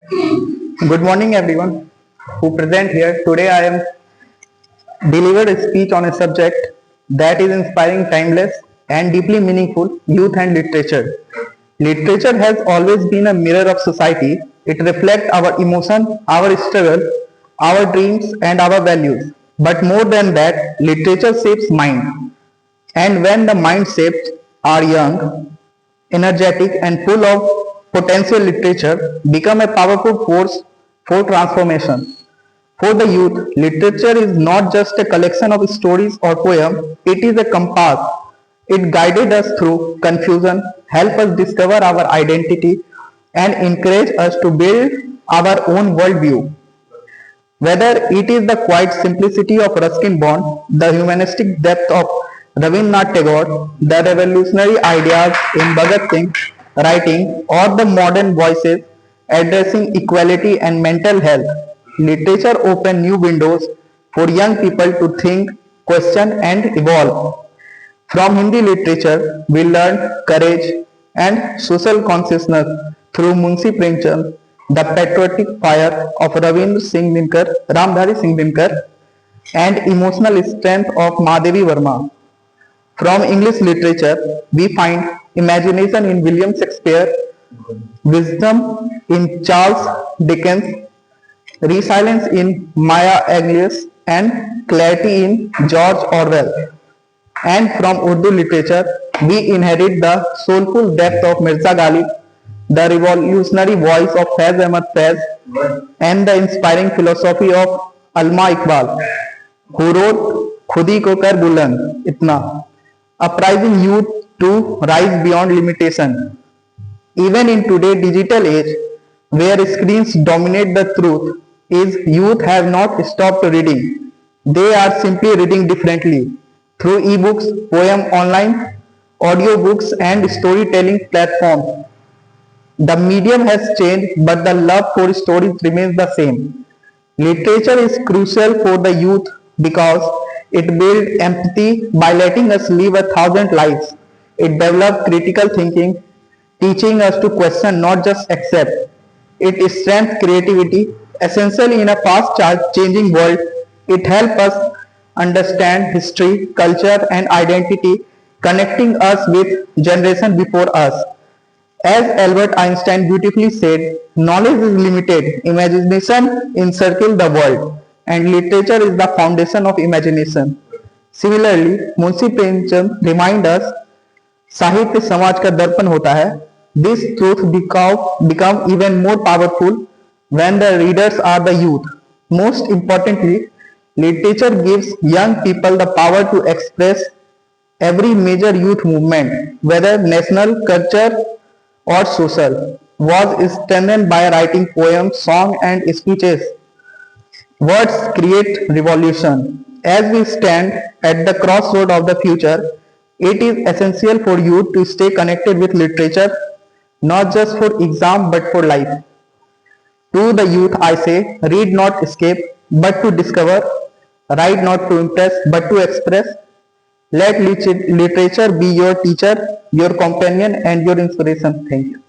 Good morning, everyone who present here. Today, I am delivered a speech on a subject that is inspiring, timeless, and deeply meaningful: youth and literature. Literature has always been a mirror of society. It reflects our emotion, our struggle, our dreams, and our values. But more than that, literature shapes mind. And when the mind shapes are young, energetic, and full of potential, literature become a powerful force for transformation. For the youth, literature is not just a collection of stories or poems, it is a compass. It guided us through confusion, help us discover our identity, and encourage us to build our own worldview. Whether it is the quiet simplicity of Ruskin Bond, the humanistic depth of Rabindranath Tagore, the revolutionary ideas in Bhagat Singh writing, or the modern voices addressing equality and mental health, literature opens new windows for young people to think, question, and evolve. From Hindi literature, we learn courage and social consciousness through Munshi Premchand, the patriotic fire of Ravindra Singh Dinkar, Ramdhari Singh Dinkar, and emotional strength of Madhavi Verma. From English literature, we find imagination in William Shakespeare, wisdom in Charles Dickens, resilience in Maya Angelou, and clarity in George Orwell. And from Urdu literature, we inherit the soulful depth of Mirza Ghalib, the revolutionary voice of Faiz Ahmad Faiz, and the inspiring philosophy of Alma Iqbal, who wrote Khudi ko kar buland itna, uprising youth to rise beyond limitation. Even in today's digital age, where screens dominate the truth, is youth have not stopped reading. They are simply reading differently through ebooks, poem online, audiobooks, and storytelling platforms. The medium has changed, but the love for stories remains the same. Literature is crucial for the youth because it builds empathy by letting us live a thousand lives. It develops critical thinking, teaching us to question, not just accept. It strengthens creativity, essentially in a fast changing world. It helps us understand history, culture, and identity, connecting us with generation before us. As Albert Einstein beautifully said, knowledge is limited, imagination encircles the world, and literature is the foundation of imagination. Similarly, Munshi Premchand remind us साहित्य समाज का दर्पण होता है. This truth become even more powerful when the readers are the youth. Most importantly, literature gives young people the power to express every major youth movement, whether national, culture, or social, was strengthened by writing poems, songs, and speeches. Words create revolution. As we stand at the crossroad of the future, it is essential for youth to stay connected with literature, not just for exam but for life. To the youth, I say, read not escape, but to discover, write not to impress, but to express. Let literature be your teacher, your companion, and your inspiration. Thank you.